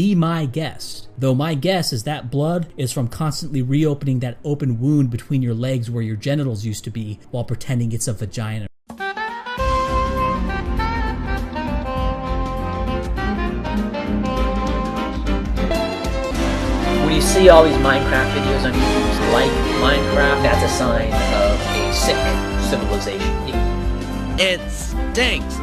be my guest. Though my guess is that blood is from constantly reopening that open wound between your legs where your genitals used to be while pretending it's a vagina. When you see all these Minecraft videos on YouTube like Minecraft, that's a sign of a sick civilization. It stinks.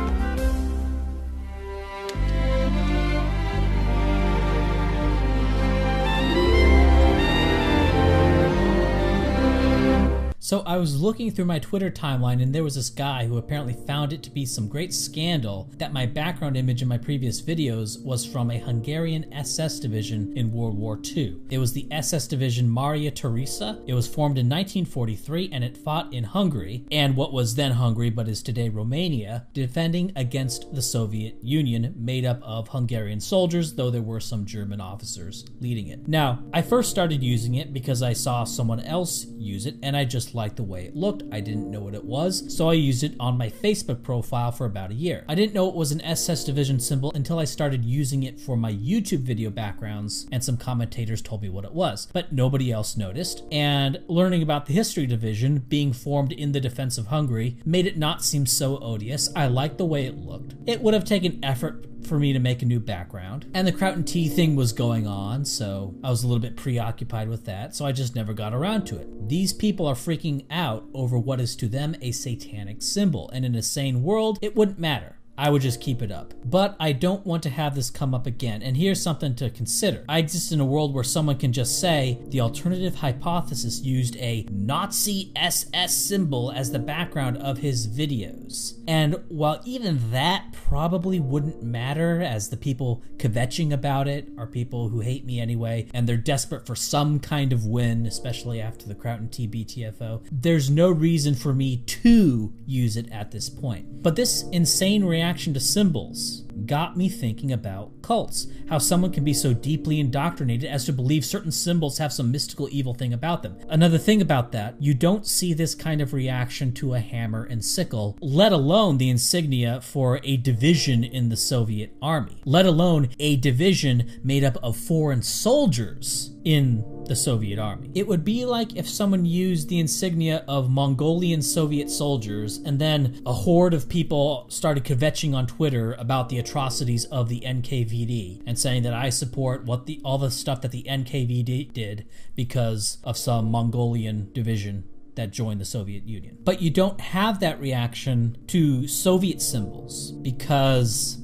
So I was looking through my Twitter timeline and there was this guy who apparently found it to be some great scandal that my background image in my previous videos was from a Hungarian SS division in World War II. It was the SS division Maria Theresa. It was formed in 1943 and it fought in Hungary, and what was then Hungary but is today Romania, defending against the Soviet Union, made up of Hungarian soldiers, though there were some German officers leading it. Now, I first started using it because I saw someone else use it and I just liked the way it looked. I didn't know what it was, so I used it on my Facebook profile for about a year. I didn't know it was an SS division symbol until I started using it for my YouTube video backgrounds, and some commentators told me what it was, but nobody else noticed. And learning about the history division being formed in the defense of Hungary made it not seem so odious. I liked the way it looked. It would have taken effort for me to make a new background, and the Kraut and Tea thing was going on, so I was a little bit preoccupied with that, so I just never got around to it. These people are freaking out over what is to them a satanic symbol, and in a sane world, it wouldn't matter. I would just keep it up. But I don't want to have this come up again, and here's something to consider. I exist in a world where someone can just say, the alternative hypothesis used a Nazi SS symbol as the background of his videos. And while even that probably wouldn't matter, as the people kvetching about it are people who hate me anyway, and they're desperate for some kind of win, especially after the Kraut and Tea BTFO, there's no reason for me to use it at this point. But this insane reaction to symbols got me thinking about cults, how someone can be so deeply indoctrinated as to believe certain symbols have some mystical evil thing about them. Another thing about that, you don't see this kind of reaction to a hammer and sickle, let alone the insignia for a division in the Soviet army, let alone a division made up of foreign soldiers in the Soviet army. It would be like if someone used the insignia of Mongolian Soviet soldiers and then a horde of people started kvetching on Twitter about the atrocities of the NKVD and saying that I support all the stuff that the NKVD did because of some Mongolian division that joined the Soviet Union. But you don't have that reaction to Soviet symbols because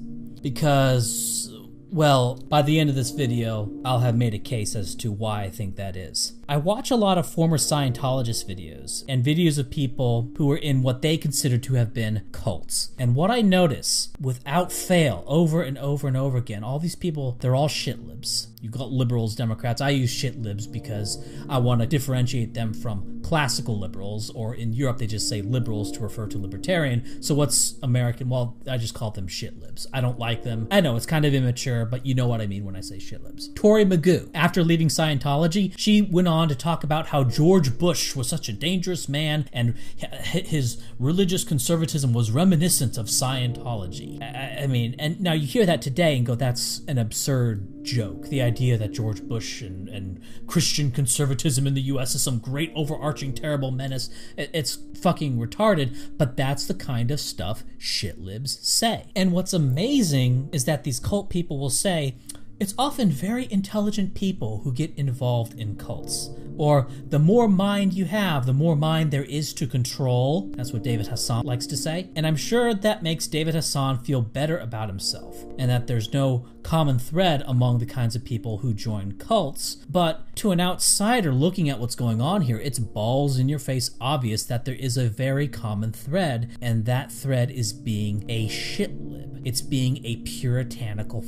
well, by the end of this video, I'll have made a case as to why I think that is. I watch a lot of former Scientologist videos and videos of people who are in what they consider to have been cults. And what I notice, without fail, over and over and over again, all these people, they're all shit libs. You got liberals, Democrats. I use shit libs because I want to differentiate them from classical liberals, or in Europe they just say liberals to refer to libertarian. So what's American? Well, I just call them shit libs. I don't like them. I know it's kind of immature, but you know what I mean when I say shit libs. Tori Magoo, after leaving Scientology, she went on to talk about how George Bush was such a dangerous man and his religious conservatism was reminiscent of Scientology. I mean, and now you hear that today and go, that's an absurd joke. The idea that George Bush and Christian conservatism in the US is some great overarching terrible menace, it's fucking retarded, but that's the kind of stuff shit libs say. And what's amazing is that these cult people will say, it's often very intelligent people who get involved in cults. Or, the more mind you have, the more mind there is to control. That's what David Hassan likes to say. And I'm sure that makes David Hassan feel better about himself, and that there's no common thread among the kinds of people who join cults. But to an outsider looking at what's going on here, it's balls in your face obvious that there is a very common thread, and that thread is being a shit lib. It's being a puritanical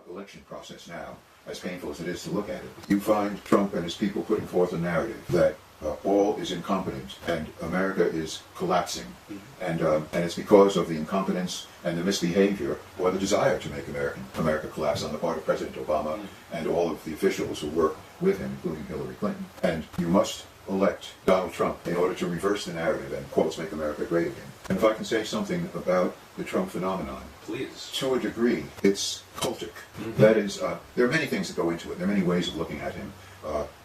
election process now, as painful as it is to look at it. You find Trump and his people putting forth a narrative that all is incompetent and America is collapsing. And it's because of the incompetence and the misbehavior or the desire to make America collapse on the part of President Obama and all of the officials who work with him, including Hillary Clinton. And you must elect Donald Trump in order to reverse the narrative and, quotes, make America great again. And if I can say something about the Trump phenomenon, please. To a degree, it's cultic. That is, there are many things that go into it. There are many ways of looking at him,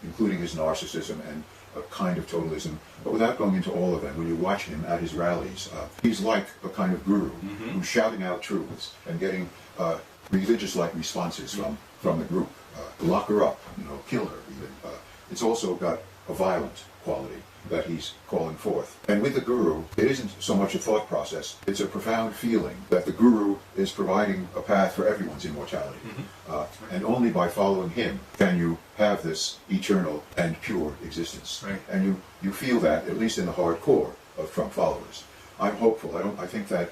including his narcissism and a kind of totalism. But without going into all of them, when you watch him at his rallies, he's like a kind of guru who's shouting out truths and getting religious-like responses from the group. Lock her up, kill her even. It's also got a violent quality that he's calling forth. And with the guru, it isn't so much a thought process, it's a profound feeling that the guru is providing a path for everyone's immortality. And only by following him can you have this eternal and pure existence. Right. And you feel that, at least in the hardcore of Trump followers. I'm hopeful. I think that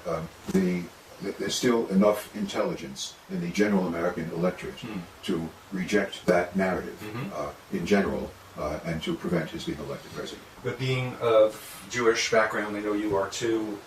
there's still enough intelligence in the general American electorate to reject that narrative in general and to prevent his being elected president. But being of Jewish background, I know you are too,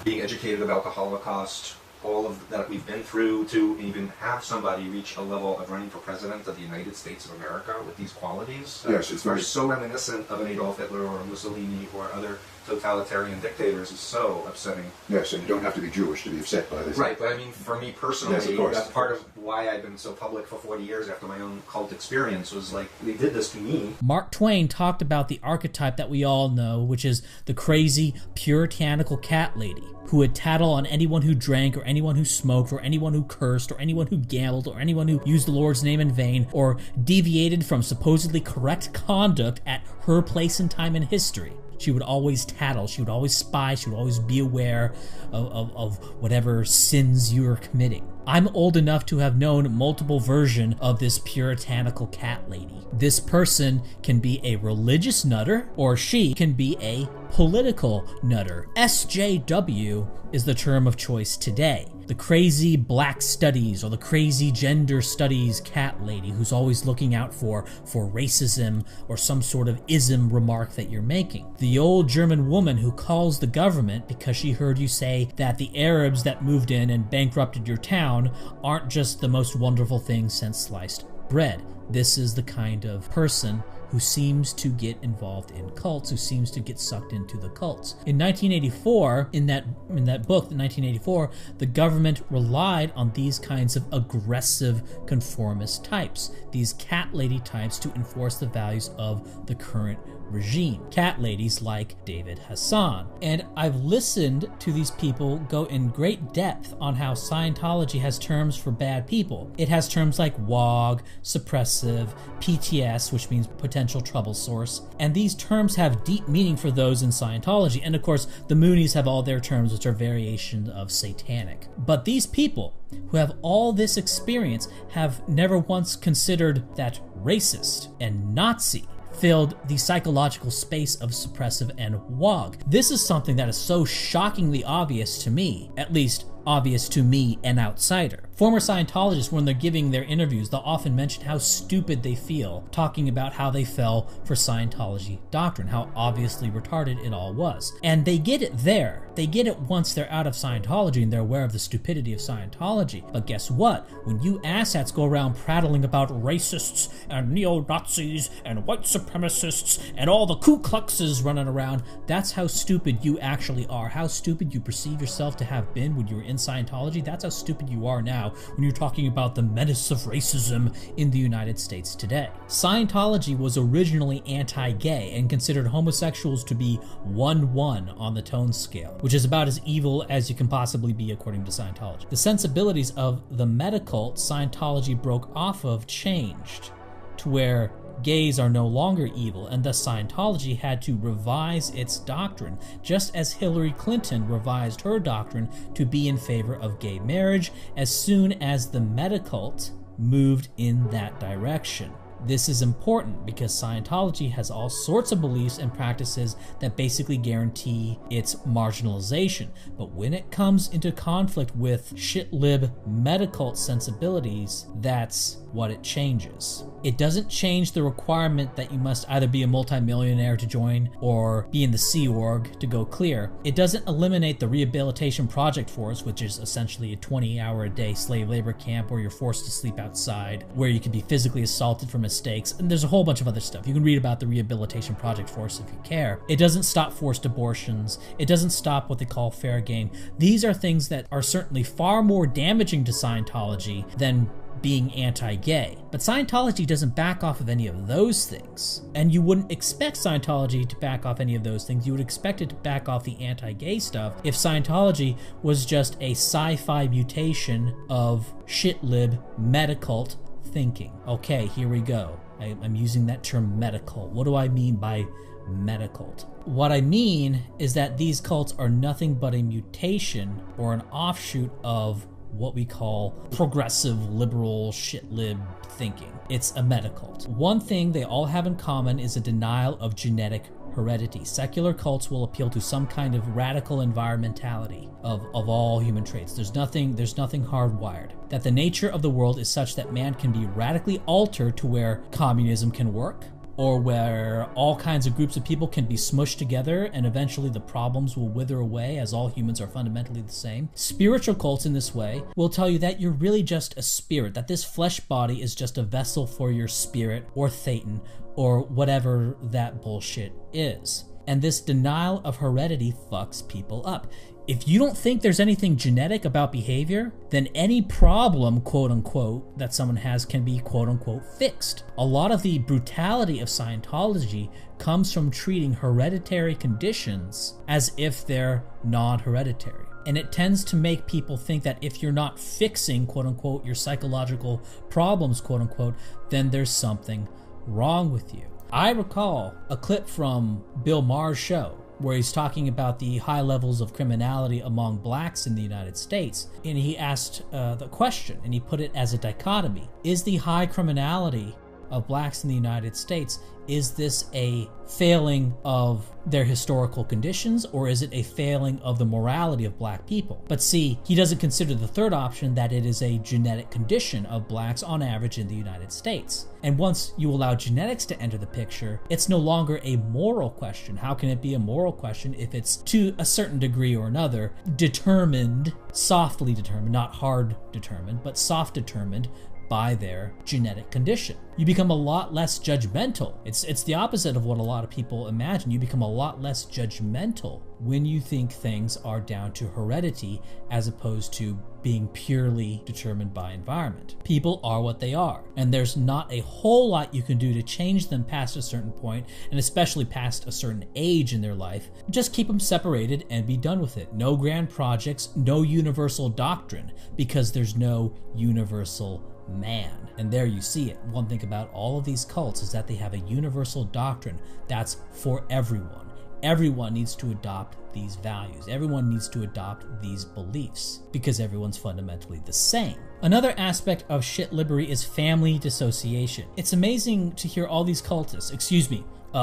being educated about the Holocaust, all of that we've been through, to even have somebody reach a level of running for president of the United States of America with these qualities Yes, it's are very so reminiscent of an Adolf Hitler or a Mussolini or other totalitarian dictators is so upsetting. Yes, and you don't have to be Jewish to be upset by this. Right, but I mean, for me personally, Yes, of course. that's part of why I've been so public for 40 years after my own cult experience, was like, they did this to me. Mark Twain talked about the archetype that we all know, which is the crazy, puritanical cat lady who would tattle on anyone who drank or anyone who smoked or anyone who cursed or anyone who gambled or anyone who used the Lord's name in vain or deviated from supposedly correct conduct at her place and time in history. She would always tattle, she would always spy, she would always be aware of whatever sins you are committing. I'm old enough to have known multiple versions of this puritanical cat lady. This person can be a religious nutter, or she can be a political nutter. SJW is the term of choice today. The crazy black studies or the crazy gender studies cat lady who's always looking out for racism or some sort of ism remark that you're making. The old German woman who calls the government because she heard you say that the Arabs that moved in and bankrupted your town aren't just the most wonderful thing since sliced bread. This is the kind of person who seems to get involved in cults, who seems to get sucked into the cults. In 1984, in that book, in 1984, the government relied on these kinds of aggressive conformist types, these cat lady types, to enforce the values of the current regime. Cat ladies like David Hassan. And I've listened to these people go in great depth on how Scientology has terms for bad people. It has terms like WOG, suppressive, PTS, which means potential trouble source. And these terms have deep meaning for those in Scientology. And of course, the Moonies have all their terms, which are variations of satanic. But these people who have all this experience have never once considered that racist and Nazi filled the psychological space of suppressive and WOG. This is something that is so shockingly obvious to me, at least obvious to me, an outsider. Former Scientologists, when they're giving their interviews, they'll often mention how stupid they feel, talking about how they fell for Scientology doctrine, how obviously retarded it all was. And they get it there. They get it once they're out of Scientology and they're aware of the stupidity of Scientology. But guess what? When you asshats go around prattling about racists and neo-Nazis and white supremacists and all the Ku Kluxes running around, that's how stupid you actually are. How stupid you perceive yourself to have been when you were in Scientology, that's how stupid you are now when you're talking about the menace of racism in the United States today. Scientology was originally anti-gay and considered homosexuals to be 1-1 on the tone scale, which is about as evil as you can possibly be according to Scientology. The sensibilities of the meta-cult Scientology broke off of changed to where gays are no longer evil, and thus Scientology had to revise its doctrine, just as Hillary Clinton revised her doctrine to be in favor of gay marriage as soon as the meta-cult moved in that direction. This is important because Scientology has all sorts of beliefs and practices that basically guarantee its marginalization. But when it comes into conflict with shit-lib meta-cult sensibilities, that's what it changes. It doesn't change the requirement that you must either be a multimillionaire to join or be in the Sea Org to go clear. It doesn't eliminate the Rehabilitation Project Force, which is essentially a 20-hour-a-day slave labor camp where you're forced to sleep outside, where you can be physically assaulted from a mistakes, and there's a whole bunch of other stuff. You can read about the Rehabilitation Project Force if you care. It doesn't stop forced abortions. It doesn't stop what they call fair game. These are things that are certainly far more damaging to Scientology than being anti-gay. But Scientology doesn't back off of any of those things. And you wouldn't expect Scientology to back off any of those things. You would expect it to back off the anti-gay stuff if Scientology was just a sci-fi mutation of shit-lib metacult thinking. Okay, here we go. I'm using that term metacult. What do I mean by metacult? What I mean is that these cults are nothing but a mutation or an offshoot of what we call progressive liberal shit-lib thinking. It's a metacult. One thing they all have in common is a denial of genetic heredity. Secular cults will appeal to some kind of radical environmentality of all human traits. There's nothing hardwired. That the nature of the world is such that man can be radically altered to where communism can work, or where all kinds of groups of people can be smushed together and eventually the problems will wither away as all humans are fundamentally the same. Spiritual cults in this way will tell you that you're really just a spirit, that this flesh body is just a vessel for your spirit or Thetan or whatever that bullshit is. And this denial of heredity fucks people up. If you don't think there's anything genetic about behavior, then any problem, quote unquote, that someone has can be, quote unquote, fixed. A lot of the brutality of Scientology comes from treating hereditary conditions as if they're non-hereditary. And it tends to make people think that if you're not fixing, quote unquote, your psychological problems, quote unquote, then there's something wrong with you. I recall a clip from Bill Maher's show where he's talking about the high levels of criminality among blacks in the United States. And he asked the question, and he put it as a dichotomy. Is the high criminality of blacks in the United States, is this a failing of their historical conditions, or is it a failing of the morality of black people? But see, he doesn't consider the third option, that it is a genetic condition of blacks on average in the United States. And once you allow genetics to enter the picture, it's no longer a moral question. How can it be a moral question if it's, to a certain degree or another, determined, softly determined, not hard determined, but soft determined by their genetic condition? You become a lot less judgmental. It's the opposite of what a lot of people imagine. You become a lot less judgmental when you think things are down to heredity as opposed to being purely determined by environment. People are what they are, and there's not a whole lot you can do to change them past a certain point, and especially past a certain age in their life. Just keep them separated and be done with it. No grand projects, no universal doctrine, because there's no universal man. And there you see it. One thing about all of these cults is that they have a universal doctrine that's for everyone. Everyone needs to adopt these values. Everyone needs to adopt these beliefs because everyone's fundamentally the same. Another aspect of shit-libbery is family dissociation. It's amazing to hear all these cultists,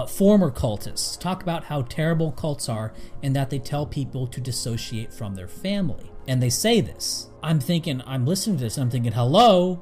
former cultists, talk about how terrible cults are and that they tell people to dissociate from their family. And they say this. I'm listening to this and I'm thinking, hello,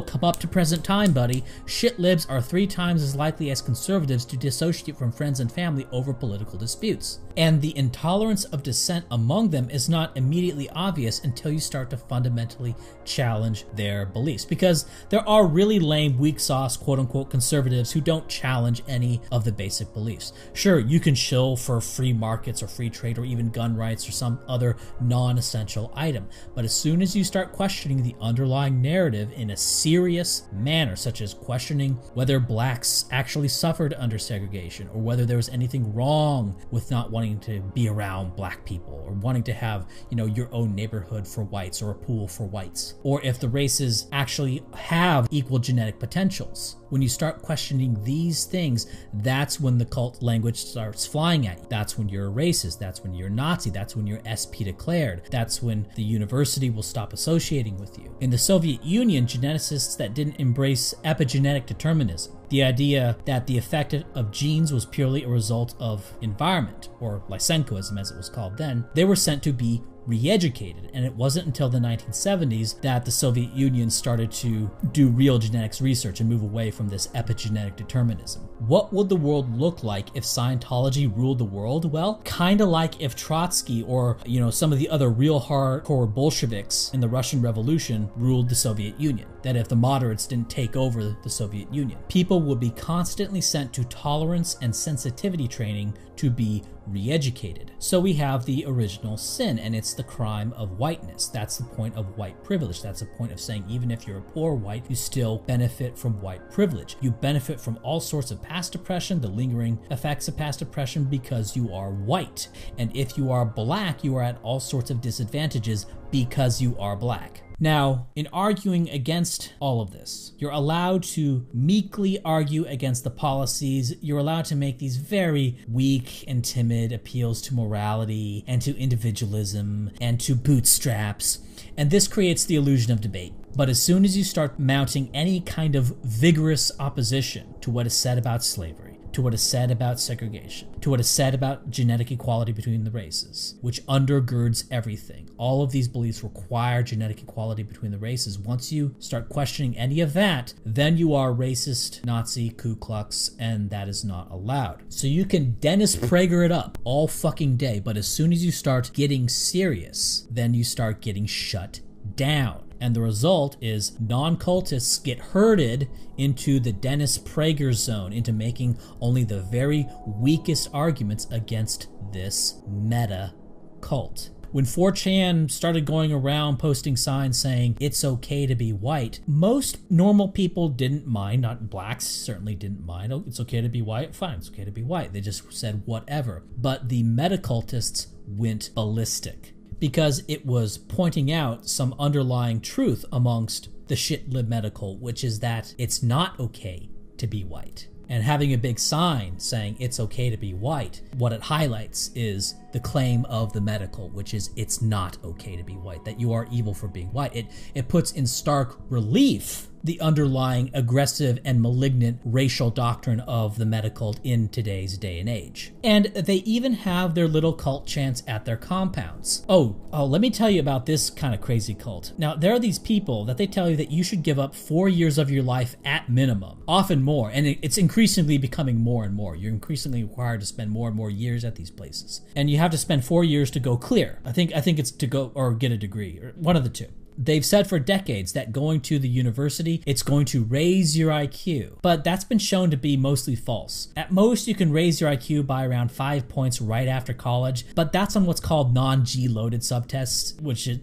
come up to present time, buddy. Shit libs are 3 times as likely as conservatives to dissociate from friends and family over political disputes. And the intolerance of dissent among them is not immediately obvious until you start to fundamentally challenge their beliefs. Because there are really lame, weak sauce, quote unquote, conservatives who don't challenge any of the basic beliefs. Sure, you can shill for free markets or free trade or even gun rights or some other non-essential item. But as soon as you start questioning the underlying narrative in a serious manner, such as questioning whether blacks actually suffered under segregation or whether there was anything wrong with not wanting to be around black people or wanting to have, your own neighborhood for whites or a pool for whites, or if the races actually have equal genetic potentials. When you start questioning these things, that's when the cult language starts flying at you. That's when you're a racist. That's when you're a Nazi. That's when you're SP declared. That's when the university will stop associating with you. In the Soviet Union, geneticists that didn't embrace epigenetic determinism, The idea that the effect of genes was purely a result of environment, or Lysenkoism as it was called then. They were sent to be re-educated, and it wasn't until the 1970s that the Soviet Union started to do real genetics research and move away from this epigenetic determinism. What would the world look like if Scientology ruled the world? Well, kind of like if Trotsky or, some of the other real hardcore Bolsheviks in the Russian Revolution ruled the Soviet Union. That if the moderates didn't take over the Soviet Union. People would be constantly sent to tolerance and sensitivity training to be re-educated. So we have the original sin, and it's the crime of whiteness. That's the point of white privilege. That's the point of saying even if you're a poor white, you still benefit from white privilege. You benefit from all sorts of past oppression, the lingering effects of past oppression, because you are white. And if you are black, you are at all sorts of disadvantages because you are black. Now, in arguing against all of this, you're allowed to meekly argue against the policies. You're allowed to make these very weak and timid appeals to morality and to individualism and to bootstraps. And this creates the illusion of debate. But as soon as you start mounting any kind of vigorous opposition to what is said about slavery, to what is said about segregation, to what is said about genetic equality between the races, which undergirds everything. All of these beliefs require genetic equality between the races. Once you start questioning any of that, then you are racist, Nazi, Ku Klux, and that is not allowed. So you can Dennis Prager it up all fucking day, but as soon as you start getting serious, then you start getting shut down. And the result is non-cultists get herded into the Dennis Prager zone, into making only the very weakest arguments against this meta cult. When 4chan started going around posting signs saying it's okay to be white, most normal people didn't mind. Not blacks certainly didn't mind. Oh, it's okay to be white? Fine, it's okay to be white. They just said whatever. But the meta cultists went ballistic, because it was pointing out some underlying truth amongst the shit-lib medical, which is that it's not okay to be white. And having a big sign saying it's okay to be white, what it highlights is the claim of the medical, which is it's not okay to be white, that you are evil for being white. It puts in stark relief the underlying aggressive and malignant racial doctrine of the meta-cult in today's day and age. And they even have their little cult chants at their compounds. Oh, let me tell you about this kind of crazy cult. Now, there are these people that they tell you that you should give up 4 years of your life at minimum, often more, and it's increasingly becoming more and more. You're increasingly required to spend more and more years at these places. And you have to spend 4 years to go clear. I think it's to go or get a degree, or one of the two. They've said for decades that going to the university, it's going to raise your IQ. But that's been shown to be mostly false. At most, you can raise your IQ by around 5 points right after college, but that's on what's called non-G loaded subtests, which is,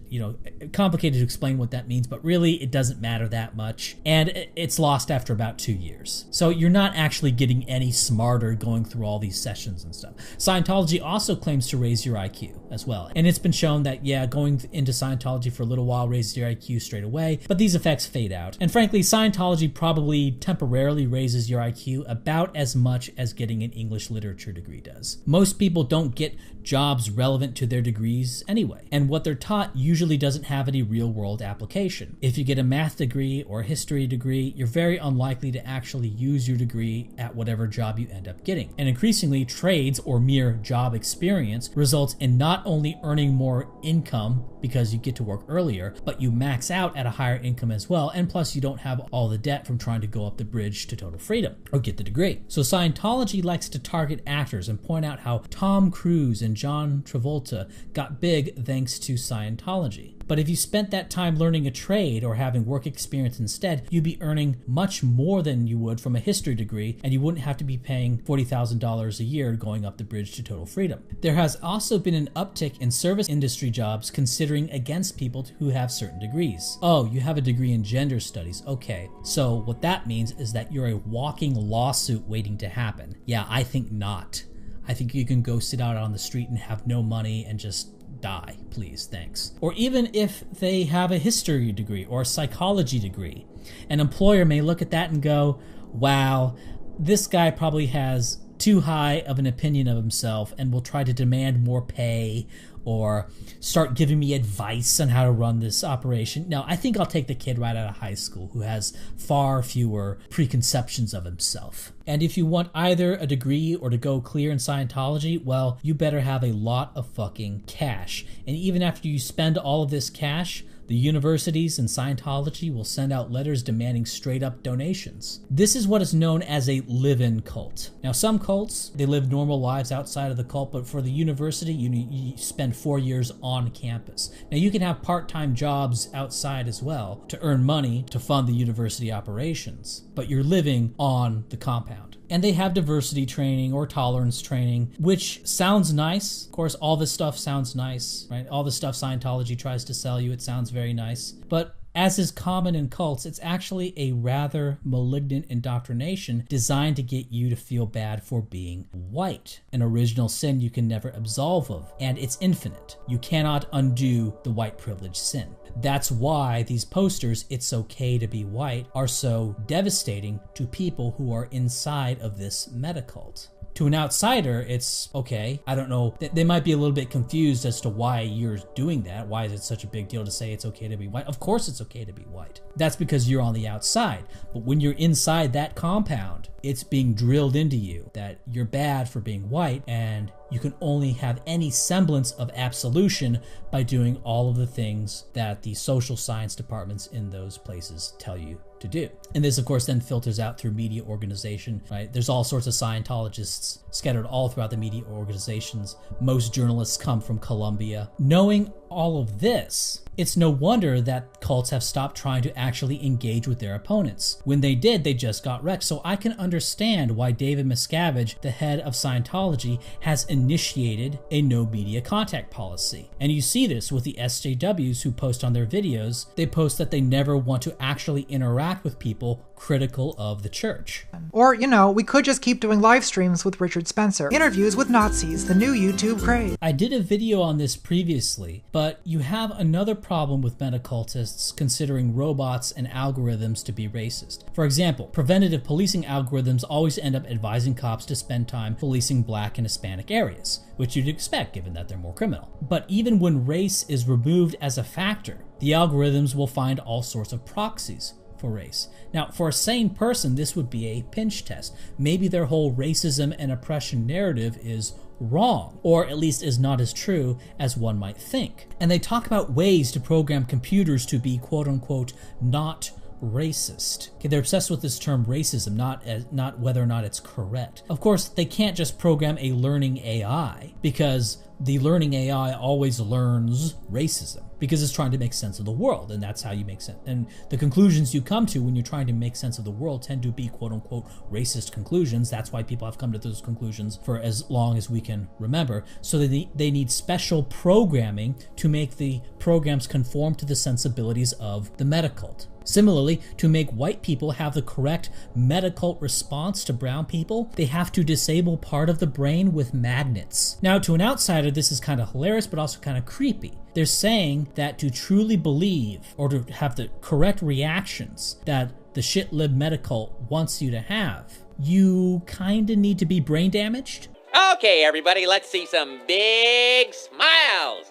complicated to explain what that means, but really it doesn't matter that much. And it's lost after about 2 years. So you're not actually getting any smarter going through all these sessions and stuff. Scientology also claims to raise your IQ as well. And it's been shown that, going into Scientology for a little while raises your IQ straight away, but these effects fade out. And frankly, Scientology probably temporarily raises your IQ about as much as getting an English literature degree does. Most people don't get jobs relevant to their degrees anyway, and what they're taught usually doesn't have any real-world application. If you get a math degree or a history degree, you're very unlikely to actually use your degree at whatever job you end up getting. And increasingly, trades or mere job experience results in not only earning more income because you get to work earlier, but you max out at a higher income as well, and plus you don't have all the debt from trying to go up the bridge to total freedom or get the degree. So Scientology likes to target actors and point out how Tom Cruise and John Travolta got big thanks to Scientology. But if you spent that time learning a trade or having work experience instead, you'd be earning much more than you would from a history degree, and you wouldn't have to be paying $40,000 a year going up the bridge to total freedom. There has also been an uptick in service industry jobs considering against people who have certain degrees. Oh, you have a degree in gender studies. Okay, so what that means is that you're a walking lawsuit waiting to happen. Yeah, I think not. I think you can go sit out on the street and have no money and just die, please, thanks. Or even if they have a history degree or a psychology degree, an employer may look at that and go, wow, this guy probably has too high of an opinion of himself and will try to demand more pay or start giving me advice on how to run this operation. No, I think I'll take the kid right out of high school who has far fewer preconceptions of himself. And if you want either a degree or to go clear in Scientology, well, you better have a lot of fucking cash. And even after you spend all of this cash, the universities and Scientology will send out letters demanding straight-up donations. This is what is known as a live-in cult. Now, some cults, they live normal lives outside of the cult, but for the university, you spend 4 years on campus. Now, you can have part-time jobs outside as well to earn money to fund the university operations, but you're living on the compound. And they have diversity training or tolerance training, which sounds nice. Of course, all this stuff sounds nice, right? All the stuff Scientology tries to sell you, it sounds very nice. But as is common in cults, it's actually a rather malignant indoctrination designed to get you to feel bad for being white, an original sin you can never absolve of, and it's infinite. You cannot undo the white privilege sin. That's why these posters, "It's okay to be white," are so devastating to people who are inside of this metacult. To an outsider, it's okay. I don't know. They might be a little bit confused as to why you're doing that. Why is it such a big deal to say it's okay to be white? Of course it's okay to be white. That's because you're on the outside. But when you're inside that compound, it's being drilled into you that you're bad for being white, and you can only have any semblance of absolution by doing all of the things that the social science departments in those places tell you to do. And this, of course, then filters out through media organization, right? There's all sorts of Scientologists scattered all throughout the media organizations. Most journalists come from Columbia. Knowing all of this, it's no wonder that cults have stopped trying to actually engage with their opponents. When they did, they just got wrecked. So I can understand why David Miscavige, the head of Scientology, has initiated a no media contact policy. And you see this with the SJWs who post on their videos. They post that they never want to actually interact with people critical of the church. Or, we could just keep doing live streams with Richard Spencer. Interviews with Nazis, the new YouTube craze. I did a video on this previously, but you have another problem with metacultists considering robots and algorithms to be racist. For example, preventative policing algorithms always end up advising cops to spend time policing Black and Hispanic areas, which you'd expect given that they're more criminal. But even when race is removed as a factor, the algorithms will find all sorts of proxies for race. Now, for a sane person, this would be a pinch test. Maybe their whole racism and oppression narrative is wrong, or at least is not as true as one might think. And they talk about ways to program computers to be quote-unquote not racist. Okay, they're obsessed with this term racism, not whether or not it's correct. Of course, they can't just program a learning AI, because the learning AI always learns racism because it's trying to make sense of the world, and that's how you make sense. And the conclusions you come to when you're trying to make sense of the world tend to be quote-unquote racist conclusions. That's why people have come to those conclusions for as long as we can remember. So they need special programming to make the programs conform to the sensibilities of the metacult. Similarly, to make white people have the correct metacult response to brown people, they have to disable part of the brain with magnets. Now, to an outsider, this is kind of hilarious, but also kind of creepy. They're saying that to truly believe or to have the correct reactions that the shitlib metacult wants you to have, you kind of need to be brain damaged. Okay, everybody, let's see some big smiles.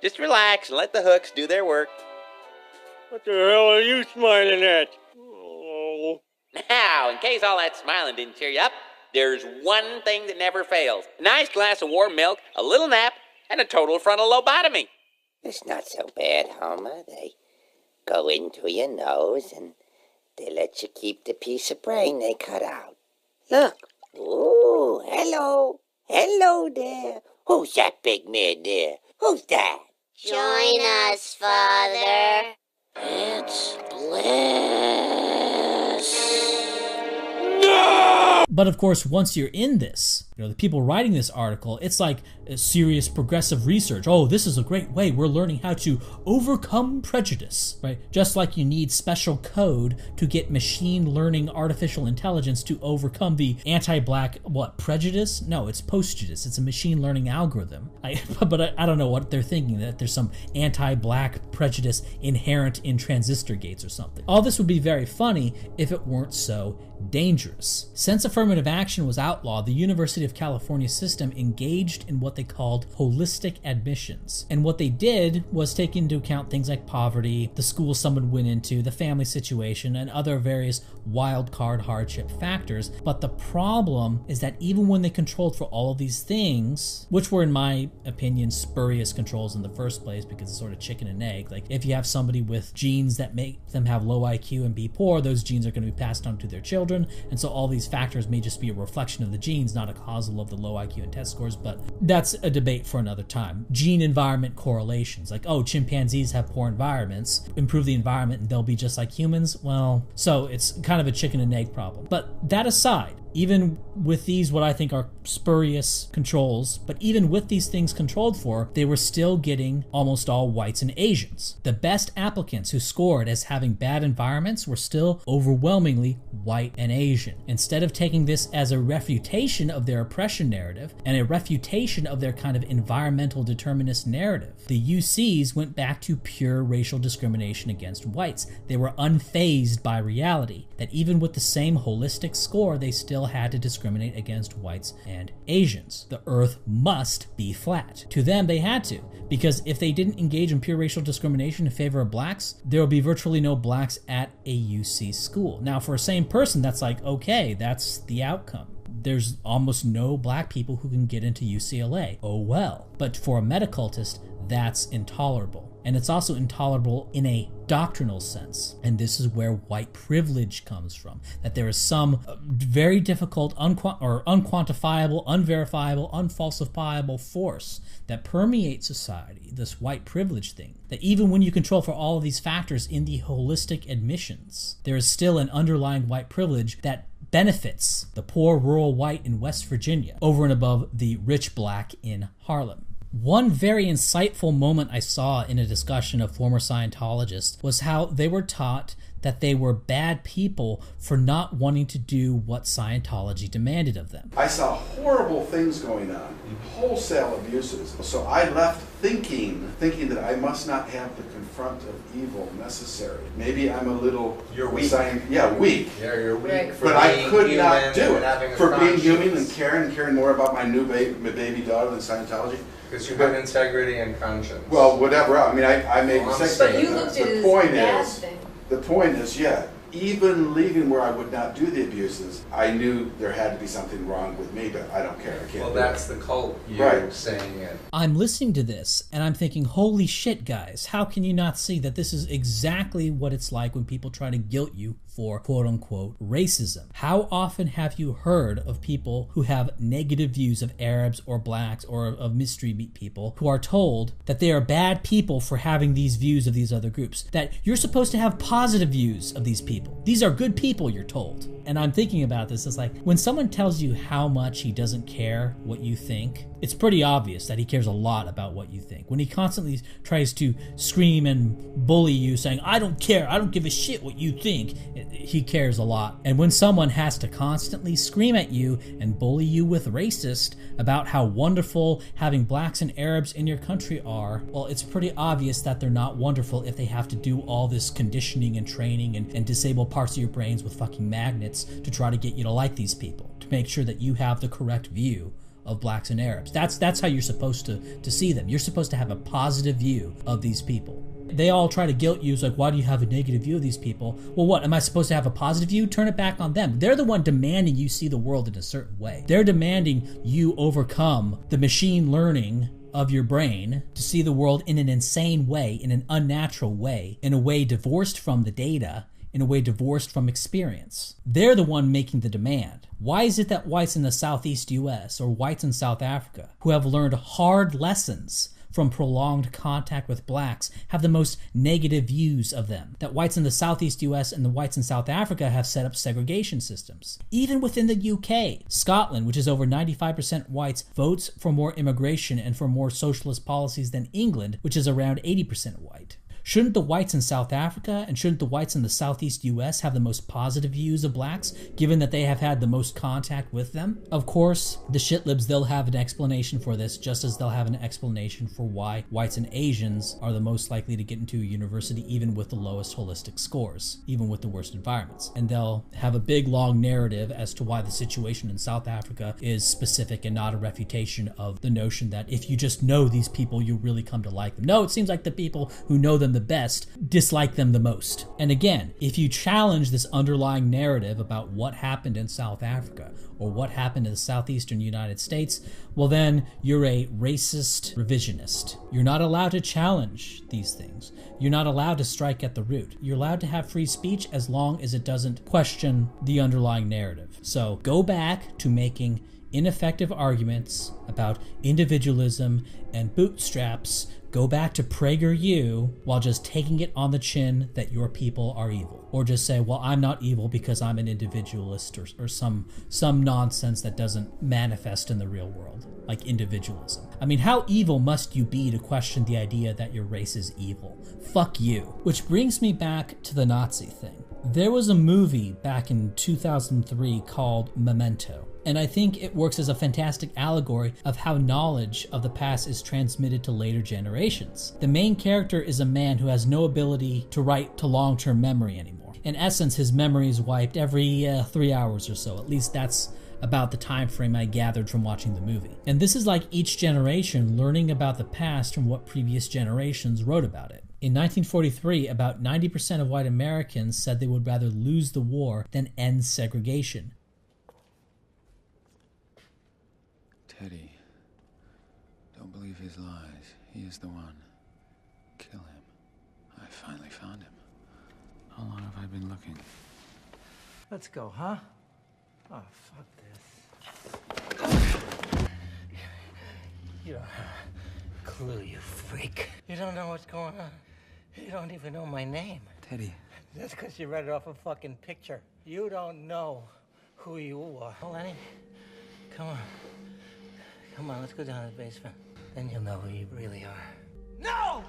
Just relax and let the hooks do their work. What the hell are you smiling at? Oh. Now, in case all that smiling didn't cheer you up, there's one thing that never fails. A nice glass of warm milk, a little nap, and a total frontal lobotomy. It's not so bad, Homer. They go into your nose and they let you keep the piece of brain they cut out. Look. Ooh, hello. Hello there. Who's that big man there? Who's that? Join us, Father. It's Bliss. But of course, once you're in this, You know, the people writing this article, it's like a serious progressive research. Oh, this is a great way. We're learning how to overcome prejudice, right? Just like you need special code to get machine learning artificial intelligence to overcome the anti-black, prejudice? No, it's postjudice. It's a machine learning algorithm. But I don't know what they're thinking, that there's some anti-black prejudice inherent in transistor gates or something. All this would be very funny if it weren't so dangerous. Since affirmative action was outlawed, the University of California system engaged in what they called holistic admissions. And what they did was take into account things like poverty, the school someone went into, the family situation, and other various wild card hardship factors. But the problem is that even when they controlled for all of these things, which were in my opinion spurious controls in the first place because it's sort of chicken and egg, like if you have somebody with genes that make them have low IQ and be poor, those genes are going to be passed on to their children. And so all these factors may just be a reflection of the genes, not a causal of the low IQ and test scores, but that's a debate for another time. Gene-environment correlations, like, oh, chimpanzees have poor environments, improve the environment and they'll be just like humans. Well, so it's kind of a chicken and egg problem. But that aside, even with these, what I think are spurious controls, but even with these things controlled for, they were still getting almost all whites and Asians. The best applicants who scored as having bad environments were still overwhelmingly white and Asian. Instead of taking this as a refutation of their oppression narrative and a refutation of their kind of environmental determinist narrative, the UCs went back to pure racial discrimination against whites. They were unfazed by reality, that even with the same holistic score, they still had to discriminate against whites and Asians. The earth must be flat. To them, they had to, because if they didn't engage in pure racial discrimination in favor of blacks, there would be virtually no blacks at a UC school. Now, for a sane person, that's like, okay, that's the outcome. There's almost no black people who can get into UCLA. Oh well. But for a metacultist, that's intolerable. And it's also intolerable in a doctrinal sense. And this is where white privilege comes from. That there is some very difficult, unquantifiable, unverifiable, unfalsifiable force that permeates society, this white privilege thing. That even when you control for all of these factors in the holistic admissions, there is still an underlying white privilege that benefits the poor rural white in West Virginia over and above the rich black in Harlem. One very insightful moment I saw in a discussion of former Scientologists was how they were taught that they were bad people for not wanting to do what Scientology demanded of them. I saw horrible things going on, wholesale abuses. So I left thinking that I must not have the confront of evil necessary. Maybe I'm a little... You're weak. weak. Yeah, you're weak. Right. For but I could not do it. For being conscience. human and caring more about my new baby daughter than Scientology. Because you have integrity and conscience. Well, whatever. I mean, I made mistakes. But you looked at it as a bad thing. The point is, yeah, even leaving where I would not do the abuses, I knew there had to be something wrong with me, but I don't care. I can't. Well, that's the cult. Right. Saying it. I'm listening to this and I'm thinking, holy shit, guys, how can you not see that this is exactly what it's like when people try to guilt you for quote-unquote racism? How often have you heard of people who have negative views of Arabs or blacks or of mystery meat people who are told that they are bad people for having these views of these other groups? That you're supposed to have positive views of these people. These are good people, you're told. And I'm thinking about this, it's like, when someone tells you how much he doesn't care what you think, it's pretty obvious that he cares a lot about what you think. When he constantly tries to scream and bully you saying, I don't care, I don't give a shit what you think, he cares a lot. And when someone has to constantly scream at you and bully you with racist about how wonderful having blacks and Arabs in your country are, well, it's pretty obvious that they're not wonderful if they have to do all this conditioning and training and disable parts of your brains with fucking magnets to try to get you to like these people, to make sure that you have the correct view of blacks and Arabs. That's how you're supposed to see them. You're supposed to have a positive view of these people. They all try to guilt you. It's like, why do you have a negative view of these people? Well, what, am I supposed to have a positive view? Turn it back on them. They're the one demanding you see the world in a certain way. They're demanding you overcome the machine learning of your brain to see the world in an insane way, in an unnatural way, in a way divorced from the data, in a way divorced from experience. They're the one making the demand. Why is it that whites in the Southeast US or whites in South Africa who have learned hard lessons from prolonged contact with blacks have the most negative views of them, that whites in the southeast US and the whites in South Africa have set up segregation systems. Even within the UK, Scotland, which is over 95% whites, votes for more immigration and for more socialist policies than England, which is around 80% white. Shouldn't the whites in South Africa and shouldn't the whites in the southeast US have the most positive views of blacks, given that they have had the most contact with them? Of course, the shitlibs, they'll have an explanation for this, just as they'll have an explanation for why whites and Asians are the most likely to get into a university even with the lowest holistic scores, even with the worst environments. And they'll have a big long narrative as to why the situation in South Africa is specific and not a refutation of the notion that if you just know these people, you really come to like them. No, it seems like the people who know them the best dislike them the most. And again, if you challenge this underlying narrative about what happened in South Africa or what happened in the southeastern United States, well then you're a racist revisionist. You're not allowed to challenge these things. You're not allowed to strike at the root. You're allowed to have free speech as long as it doesn't question the underlying narrative. So go back to making ineffective arguments about individualism and bootstraps. Go back to PragerU while just taking it on the chin that your people are evil. Or just say, well, I'm not evil because I'm an individualist or some nonsense that doesn't manifest in the real world, like individualism. I mean, how evil must you be to question the idea that your race is evil? Fuck you. Which brings me back to the Nazi thing. There was a movie back in 2003 called Memento. And I think it works as a fantastic allegory of how knowledge of the past is transmitted to later generations. The main character is a man who has no ability to write to long-term memory anymore. In essence, his memory is wiped every 3 hours or so. At least that's about the time frame I gathered from watching the movie. And this is like each generation learning about the past from what previous generations wrote about it. In 1943, about 90% of white Americans said they would rather lose the war than end segregation. Teddy, don't believe his lies. He is the one. Kill him. I finally found him. How long have I been looking? Let's go, huh? Oh, fuck this. You don't have a clue, you freak. You don't know what's going on. You don't even know my name. Teddy. That's because you read it off a fucking picture. You don't know who you are. Oh, Lenny, come on. Come on, let's go down to the basement. Then you'll know who you really are. No!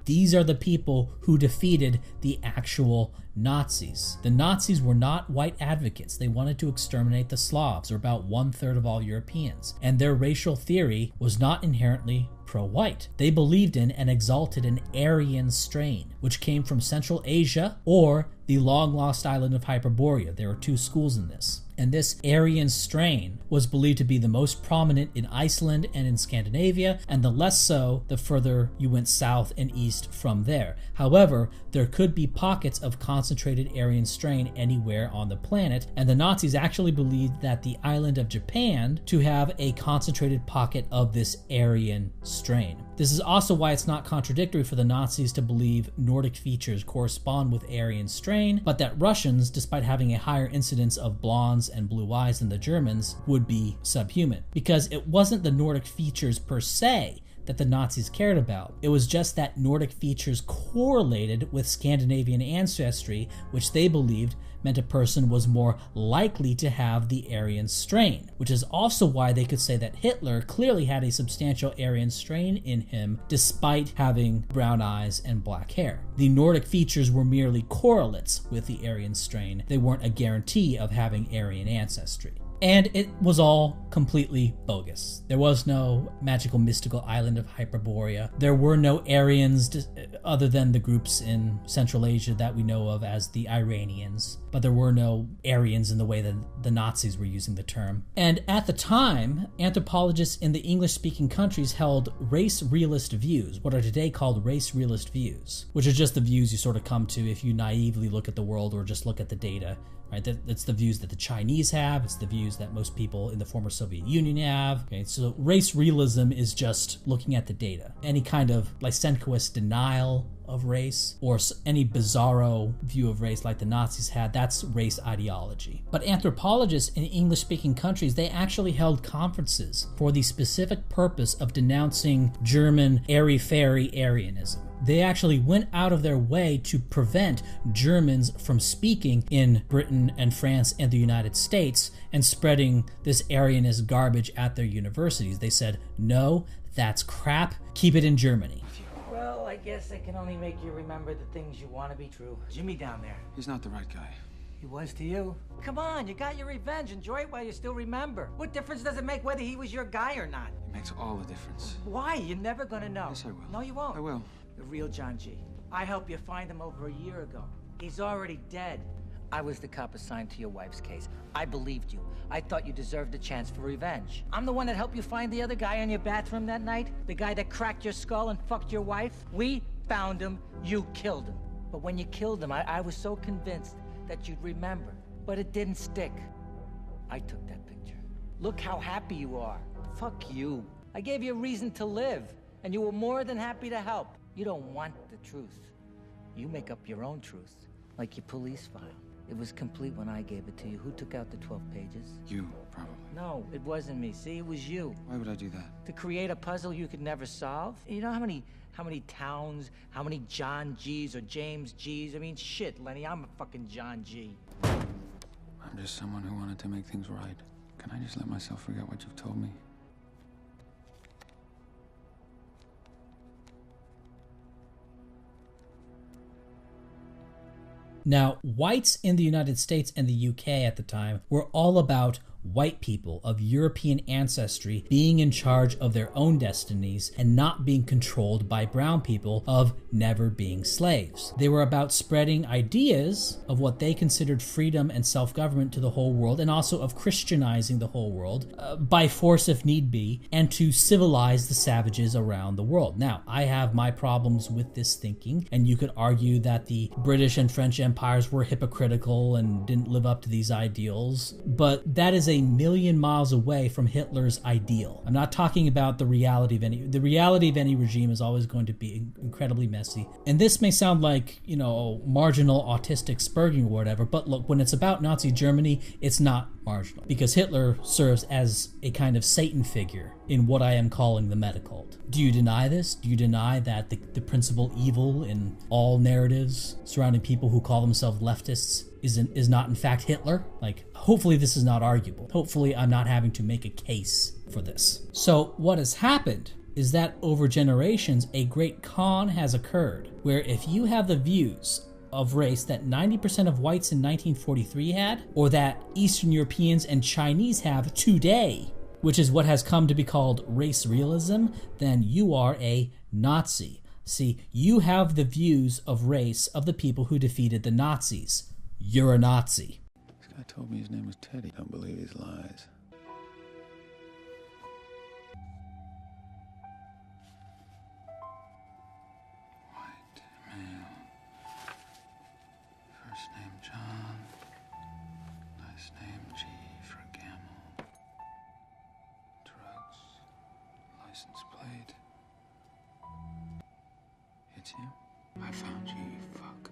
These are the people who defeated the actual Nazis. The Nazis were not white advocates. They wanted to exterminate the Slavs, or about 1/3 of all Europeans. And their racial theory was not inherently pro-white. They believed in and exalted an Aryan strain, which came from Central Asia or the long-lost island of Hyperborea. There are two schools in this. And this Aryan strain was believed to be the most prominent in Iceland and in Scandinavia, and the less so the further you went south and east from there. However, there could be pockets of concentrated Aryan strain anywhere on the planet, and the Nazis actually believed that the island of Japan to have a concentrated pocket of this Aryan strain. This is also why it's not contradictory for the Nazis to believe Nordic features correspond with Aryan strain, but that Russians, despite having a higher incidence of blondes and blue eyes than the Germans, would be subhuman. Because it wasn't the Nordic features per se that the Nazis cared about. It was just that Nordic features correlated with Scandinavian ancestry, which they believed meant a person was more likely to have the Aryan strain, which is also why they could say that Hitler clearly had a substantial Aryan strain in him despite having brown eyes and black hair. The Nordic features were merely correlates with the Aryan strain. They weren't a guarantee of having Aryan ancestry. And it was all completely bogus. There was no magical mystical island of Hyperborea. There were no Aryans other than the groups in Central Asia that we know of as the Iranians. But there were no Aryans in the way that the Nazis were using the term. And at the time, anthropologists in the English-speaking countries held race realist views, what are today called race realist views, which are just the views you sort of come to if you naively look at the world or just look at the data right? That's the views that the Chinese have. It's the views that most people in the former Soviet Union have. Okay, so race realism is just looking at the data. Any kind of Lysenkoist denial of race or any bizarro view of race like the Nazis had, that's race ideology. But anthropologists in English-speaking countries, they actually held conferences for the specific purpose of denouncing German airy-fairy Aryanism. They actually went out of their way to prevent Germans from speaking in Britain and France and the United States and spreading this Aryanist garbage at their universities. They said, no, that's crap, keep it in Germany. Well, I guess I can only make you remember the things you want to be true. Jimmy down there. He's not the right guy. He was to you. Come on, you got your revenge. Enjoy it while you still remember. What difference does it make whether he was your guy or not? It makes all the difference. Why? You're never gonna know. Yes, I will. No, you won't. I will. The real John G. I helped you find him over a year ago. He's already dead. I was the cop assigned to your wife's case. I believed you. I thought you deserved a chance for revenge. I'm the one that helped you find the other guy in your bathroom that night? The guy that cracked your skull and fucked your wife? We found him, you killed him. But when you killed him, I was so convinced that you'd remember. But it didn't stick. I took that picture. Look how happy you are. Fuck you. I gave you a reason to live, and you were more than happy to help. You don't want the truth. You make up your own truth, like your police file. It was complete when I gave it to you. Who took out the 12 pages? You, probably. No, it wasn't me. See, it was you. Why would I do that? To create a puzzle you could never solve? You know how many towns, how many John G's or James G's? I mean, shit, Lenny, I'm a fucking John G. I'm just someone who wanted to make things right. Can I just let myself forget what you've told me? Now, whites in the United States and the UK at the time were all about white people of European ancestry being in charge of their own destinies and not being controlled by brown people of never being slaves. They were about spreading ideas of what they considered freedom and self-government to the whole world, and also of Christianizing the whole world by force if need be, and to civilize the savages around the world. Now, I have my problems with this thinking, and you could argue that the British and French empires were hypocritical and didn't live up to these ideals, but that is a million miles away from Hitler's ideal. I'm not talking about the reality of any regime is always going to be incredibly messy. And this may sound like, marginal autistic spurging or whatever, but look, when it's about Nazi Germany, it's not marginal, because Hitler serves as a kind of Satan figure in what I am calling the meta-cult. Do you deny this? Do you deny that the principal evil in all narratives surrounding people who call themselves leftists is not in fact Hitler? Hopefully this is not arguable. Hopefully I'm not having to make a case for this. So what has happened is that over generations, a great con has occurred, where if you have the views of race that 90% of whites in 1943 had, or that Eastern Europeans and Chinese have today, which is what has come to be called race realism, then you are a Nazi. See, you have the views of race of the people who defeated the Nazis. You're a Nazi. This guy told me his name was Teddy. Don't believe his lies. White male. First name John. Last name G for Gamble. Drugs. License plate. It's him. I found you, you fuck.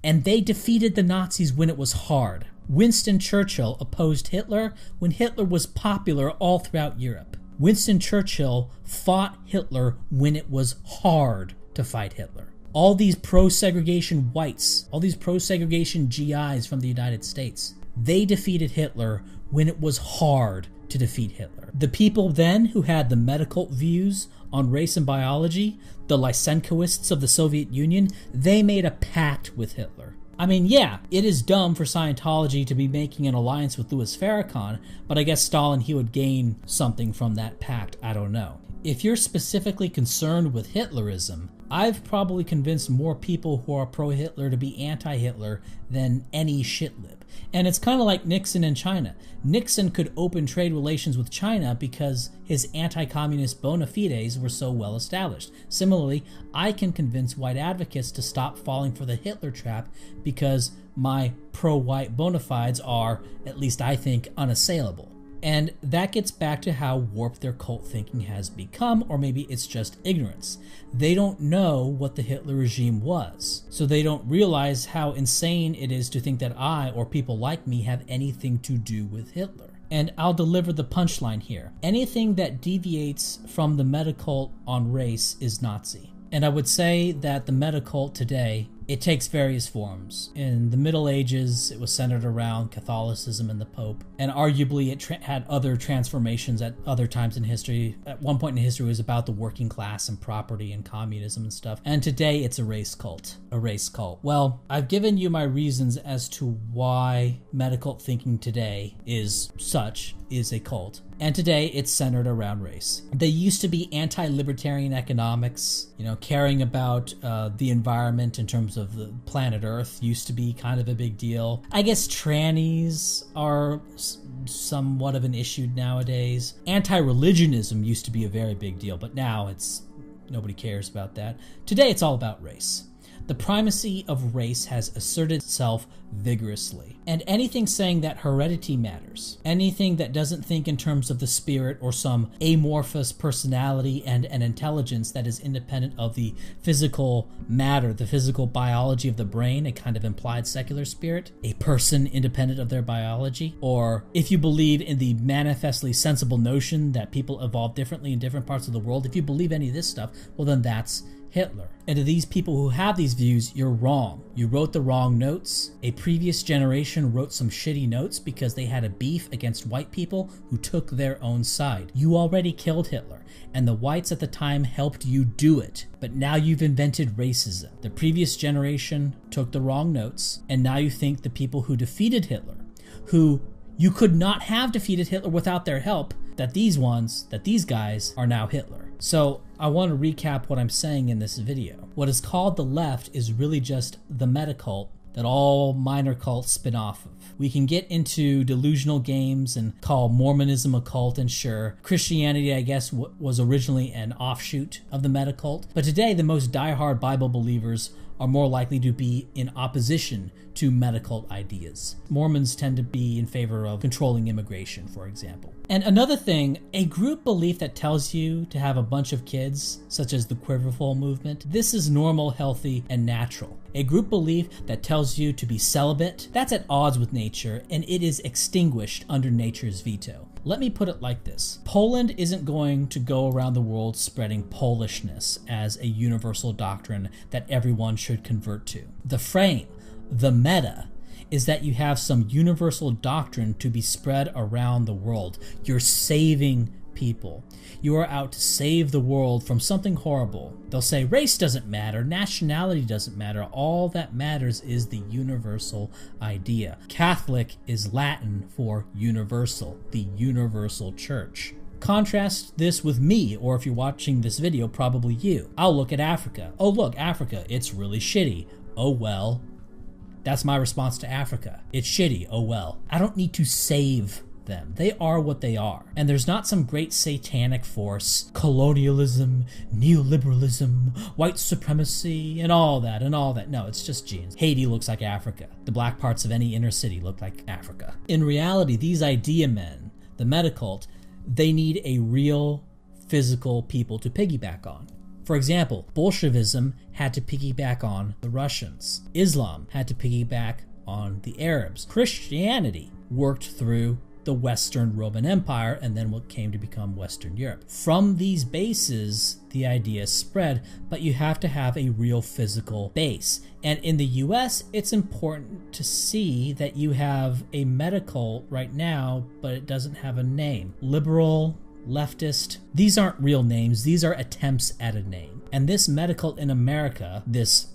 And they defeated the Nazis when it was hard. Winston Churchill opposed Hitler when Hitler was popular all throughout Europe. Winston Churchill fought Hitler when it was hard to fight Hitler. All these pro-segregation whites, all these pro-segregation GIs from the United States, they defeated Hitler when it was hard to defeat Hitler. The people then who had the medical views on race and biology, the Lysenkoists of the Soviet Union, they made a pact with Hitler. I mean, yeah, it is dumb for Scientology to be making an alliance with Louis Farrakhan, but I guess Stalin, he would gain something from that pact. I don't know. If you're specifically concerned with Hitlerism, I've probably convinced more people who are pro-Hitler to be anti-Hitler than any shitlib. And it's kind of like Nixon in China. Nixon could open trade relations with China because his anti-communist bona fides were so well established. Similarly, I can convince white advocates to stop falling for the Hitler trap because my pro-white bona fides are, at least I think, unassailable. And that gets back to how warped their cult thinking has become, or maybe it's just ignorance. They don't know what the Hitler regime was, so they don't realize how insane it is to think that I, or people like me, have anything to do with Hitler. And I'll deliver the punchline here. Anything that deviates from the meta-cult on race is Nazi. And I would say that the meta-cult today, it takes various forms. In the Middle Ages, it was centered around Catholicism and the Pope. And arguably, it had other transformations at other times in history. At one point in history, it was about the working class and property and communism and stuff. And today, it's a race cult. A race cult. Well, I've given you my reasons as to why meta-cult thinking today is a cult. And today, it's centered around race. They used to be anti-libertarian economics, caring about the environment in terms of the planet Earth used to be kind of a big deal. I guess trannies are somewhat of an issue nowadays. Anti-religionism used to be a very big deal, but now nobody cares about that. Today, it's all about race. The primacy of race has asserted itself vigorously. And anything saying that heredity matters, anything that doesn't think in terms of the spirit or some amorphous personality and an intelligence that is independent of the physical matter, the physical biology of the brain, a kind of implied secular spirit, a person independent of their biology, or if you believe in the manifestly sensible notion that people evolve differently in different parts of the world, if you believe any of this stuff, well then that's Hitler. And to these people who have these views, you're wrong. You wrote the wrong notes. A previous generation wrote some shitty notes because they had a beef against white people who took their own side. You already killed Hitler, and the whites at the time helped you do it. But now you've invented racism. The previous generation took the wrong notes, and now you think the people who defeated Hitler, who you could not have defeated Hitler without their help, that these guys are now Hitler. So I want to recap what I'm saying in this video. What is called the left is really just the meta-cult that all minor cults spin off of. We can get into delusional games and call Mormonism a cult, and sure, Christianity, I guess, was originally an offshoot of the meta-cult. But today, the most diehard Bible believers are more likely to be in opposition to meta-cult ideas. Mormons tend to be in favor of controlling immigration, for example. And another thing, a group belief that tells you to have a bunch of kids, such as the Quiverful movement, this is normal, healthy, and natural. A group belief that tells you to be celibate, that's at odds with nature, and it is extinguished under nature's veto. Let me put it like this. Poland isn't going to go around the world spreading Polishness as a universal doctrine that everyone should convert to. The frame, the meta, is that you have some universal doctrine to be spread around the world. You're saving people. You are out to save the world from something horrible. They'll say race doesn't matter, nationality doesn't matter, all that matters is the universal idea. Catholic is Latin for universal, the universal church. Contrast this with me, or if you're watching this video, probably you. I'll look at Africa. Oh look, Africa, it's really shitty. Oh well. That's my response to Africa. It's shitty, oh well. I don't need to save them. They are what they are. And there's not some great satanic force, colonialism, neoliberalism, white supremacy, and all that. No, it's just genes. Haiti looks like Africa. The black parts of any inner city look like Africa. In reality, these idea men, the meta-cult, they need a real physical people to piggyback on. For example, Bolshevism had to piggyback on the Russians. Islam had to piggyback on the Arabs. Christianity worked through the Western Roman Empire and then what came to become Western Europe. From these bases, the idea spread, but you have to have a real physical base. And in the US, it's important to see that you have a meta-cult right now, but it doesn't have a name. Liberal, leftist, these aren't real names, these are attempts at a name. And this meta-cult in America, this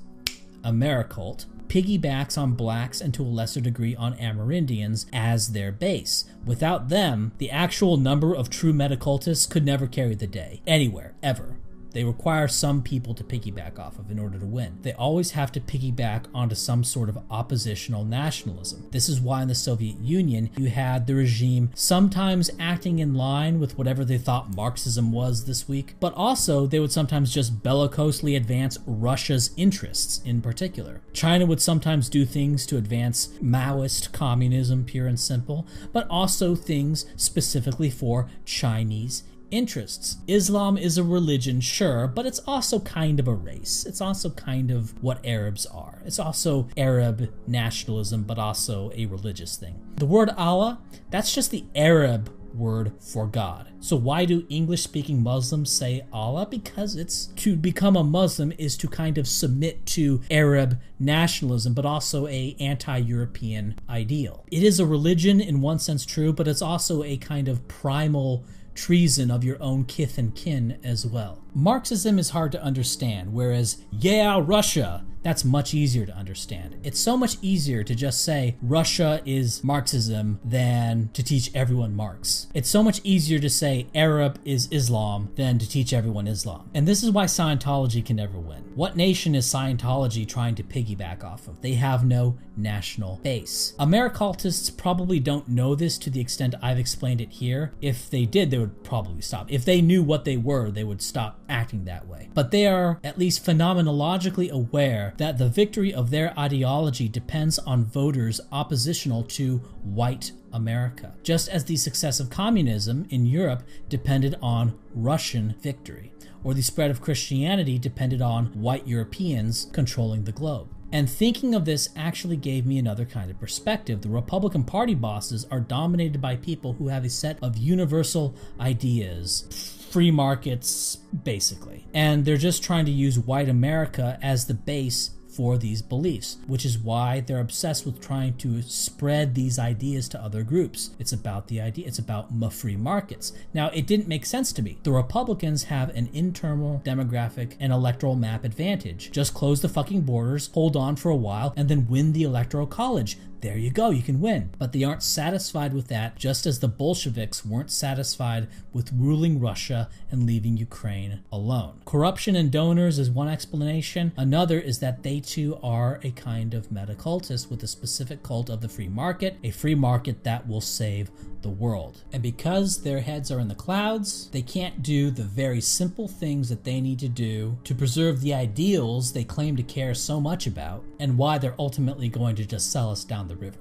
Americult, piggybacks on blacks and to a lesser degree on Amerindians as their base. Without them, the actual number of true meta-cultists could never carry the day, anywhere, ever. They require some people to piggyback off of in order to win. They always have to piggyback onto some sort of oppositional nationalism. This is why in the Soviet Union, you had the regime sometimes acting in line with whatever they thought Marxism was this week, but also they would sometimes just bellicosely advance Russia's interests in particular. China would sometimes do things to advance Maoist communism, pure and simple, but also things specifically for Chinese interests. Islam is a religion, sure, but it's also kind of a race. It's also kind of what Arabs are. It's also Arab nationalism, but also a religious thing. The word Allah, that's just the Arab word for God. So why do English-speaking Muslims say Allah? Because it's to become a Muslim is to kind of submit to Arab nationalism, but also a anti-European ideal. It is a religion in one sense, true, but it's also a kind of primal treason of your own kith and kin as well. Marxism is hard to understand, whereas, yeah, Russia, that's much easier to understand. It's so much easier to just say Russia is Marxism than to teach everyone Marx. It's so much easier to say Arab is Islam than to teach everyone Islam. And this is why Scientology can never win. What nation is Scientology trying to piggyback off of? They have no national base. Americultists probably don't know this to the extent I've explained it here. If they did, they would probably stop. If they knew what they were, they would stop acting that way. But they are at least phenomenologically aware that the victory of their ideology depends on voters oppositional to white America, just as the success of communism in Europe depended on Russian victory, or the spread of Christianity depended on white Europeans controlling the globe. And thinking of this actually gave me another kind of perspective. The Republican Party bosses are dominated by people who have a set of universal ideas, free markets, basically. And they're just trying to use white America as the base for these beliefs, which is why they're obsessed with trying to spread these ideas to other groups. It's about the idea, it's about free markets. Now, it didn't make sense to me. The Republicans have an internal demographic and electoral map advantage. Just close the fucking borders, hold on for a while, and then win the electoral college. There you go, you can win. But they aren't satisfied with that, just as the Bolsheviks weren't satisfied with ruling Russia and leaving Ukraine alone. Corruption in donors is one explanation. Another is that they too are a kind of meta-cultist with a specific cult of the free market, a free market that will save the world. And because their heads are in the clouds, they can't do the very simple things that they need to do to preserve the ideals they claim to care so much about, and why they're ultimately going to just sell us down the river.